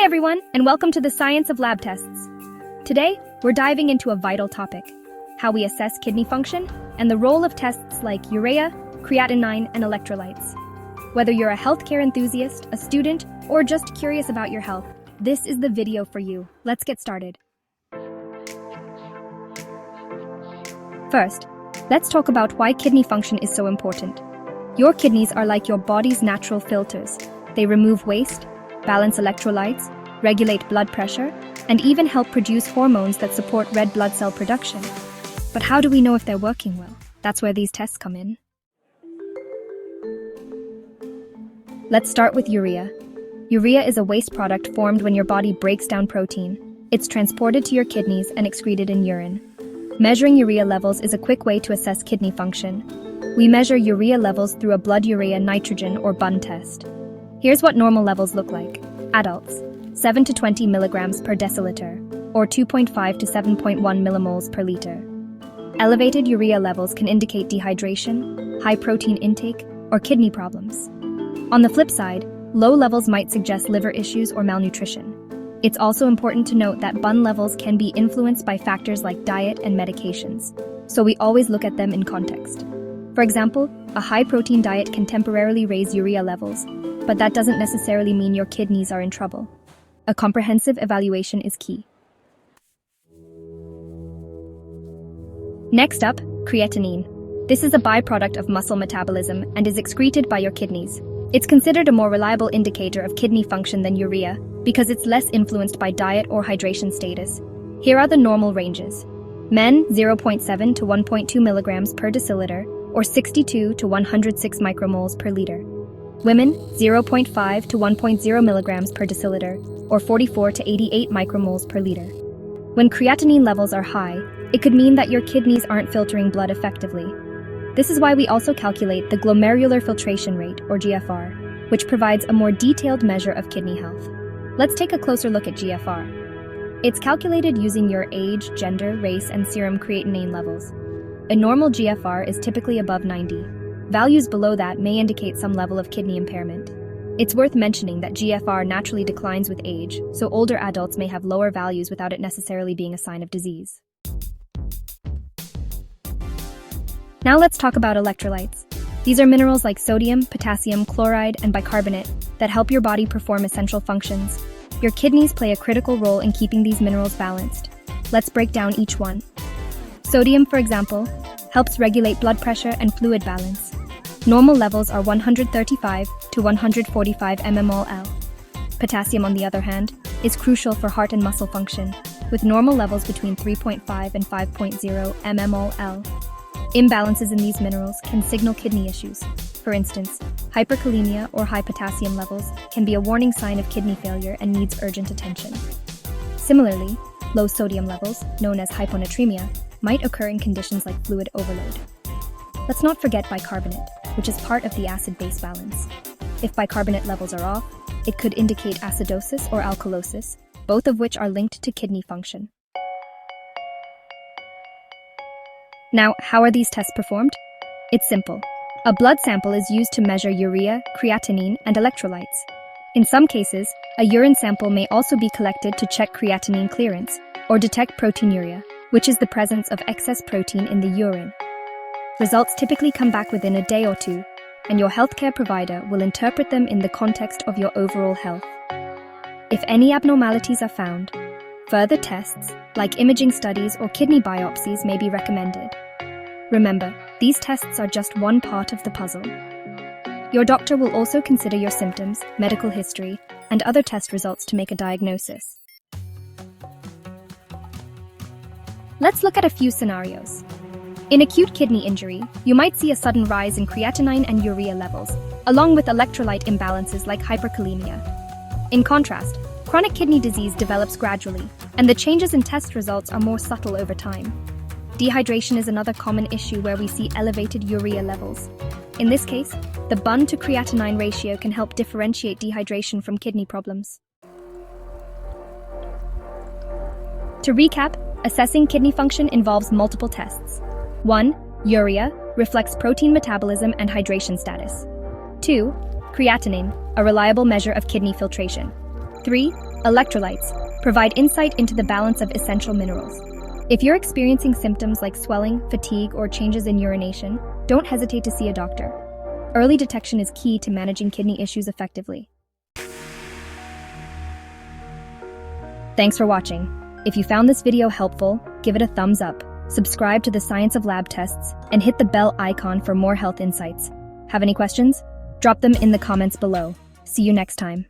everyone, and welcome to the Science of Lab Tests. Today, we're diving into a vital topic: how we assess kidney function and the role of tests like urea, creatinine, and electrolytes. Whether you're a healthcare enthusiast, a student, or just curious about your health, this is the video for you. Let's get started. First, let's talk about why kidney function is so important. Your kidneys are like your body's natural filters. They remove waste, balance electrolytes, regulate blood pressure, and even help produce hormones that support red blood cell production. But how do we know if they're working well? That's where these tests come in. Let's start with urea. Urea is a waste product formed when your body breaks down protein. It's transported to your kidneys and excreted in urine. Measuring urea levels is a quick way to assess kidney function. We measure urea levels through a blood urea nitrogen or BUN test. Here's what normal levels look like. Adults, 7 to 20 milligrams per deciliter, or 2.5 to 7.1 millimoles per liter. Elevated urea levels can indicate dehydration, high protein intake, or kidney problems. On the flip side, low levels might suggest liver issues or malnutrition. It's also important to note that BUN levels can be influenced by factors like diet and medications, so we always look at them in context. For example, a high-protein diet can temporarily raise urea levels, but that doesn't necessarily mean your kidneys are in trouble. A comprehensive evaluation is key. Next up, creatinine. This is a byproduct of muscle metabolism and is excreted by your kidneys. It's considered a more reliable indicator of kidney function than urea because it's less influenced by diet or hydration status. Here are the normal ranges. Men, 0.7 to 1.2 milligrams per deciliter, or 62 to 106 micromoles per liter. Women, 0.5 to 1.0 milligrams per deciliter, or 44 to 88 micromoles per liter. When creatinine levels are high, it could mean that your kidneys aren't filtering blood effectively. This is why we also calculate the glomerular filtration rate, or GFR, which provides a more detailed measure of kidney health. Let's take a closer look at GFR. It's calculated using your age, gender, race, and serum creatinine levels. A normal GFR is typically above 90. Values below that may indicate some level of kidney impairment. It's worth mentioning that GFR naturally declines with age, so older adults may have lower values without it necessarily being a sign of disease. Now let's talk about electrolytes. These are minerals like sodium, potassium, chloride, and bicarbonate that help your body perform essential functions. Your kidneys play a critical role in keeping these minerals balanced. Let's break down each one. Sodium, for example, helps regulate blood pressure and fluid balance. Normal levels are 135 to 145 mmol/L. Potassium, on the other hand, is crucial for heart and muscle function, with normal levels between 3.5 and 5.0 mmol/L. Imbalances in these minerals can signal kidney issues. For instance, hyperkalemia or high potassium levels can be a warning sign of kidney failure and needs urgent attention. Similarly, low sodium levels, known as hyponatremia, might occur in conditions like fluid overload. Let's not forget bicarbonate, which is part of the acid-base balance. If bicarbonate levels are off, it could indicate acidosis or alkalosis, both of which are linked to kidney function. Now, how are these tests performed? It's simple. A blood sample is used to measure urea, creatinine, and electrolytes. In some cases, a urine sample may also be collected to check creatinine clearance or detect proteinuria, which is the presence of excess protein in the urine. Results typically come back within a day or two, and your healthcare provider will interpret them in the context of your overall health. If any abnormalities are found, further tests, like imaging studies or kidney biopsies, may be recommended. Remember, these tests are just one part of the puzzle. Your doctor will also consider your symptoms, medical history, and other test results to make a diagnosis. Let's look at a few scenarios. In acute kidney injury, you might see a sudden rise in creatinine and urea levels, along with electrolyte imbalances like hyperkalemia. In contrast, chronic kidney disease develops gradually, and the changes in test results are more subtle over time. Dehydration is another common issue where we see elevated urea levels. In this case, the BUN to creatinine ratio can help differentiate dehydration from kidney problems. To recap, assessing kidney function involves multiple tests. 1. Urea reflects protein metabolism and hydration status. 2. Creatinine, a reliable measure of kidney filtration. 3. Electrolytes provide insight into the balance of essential minerals. If you're experiencing symptoms like swelling, fatigue, or changes in urination, don't hesitate to see a doctor. Early detection is key to managing kidney issues effectively. Thanks for watching. If you found this video helpful, give it a thumbs up, subscribe to the Science of Lab Tests, and hit the bell icon for more health insights. Have any questions? Drop them in the comments below. See you next time.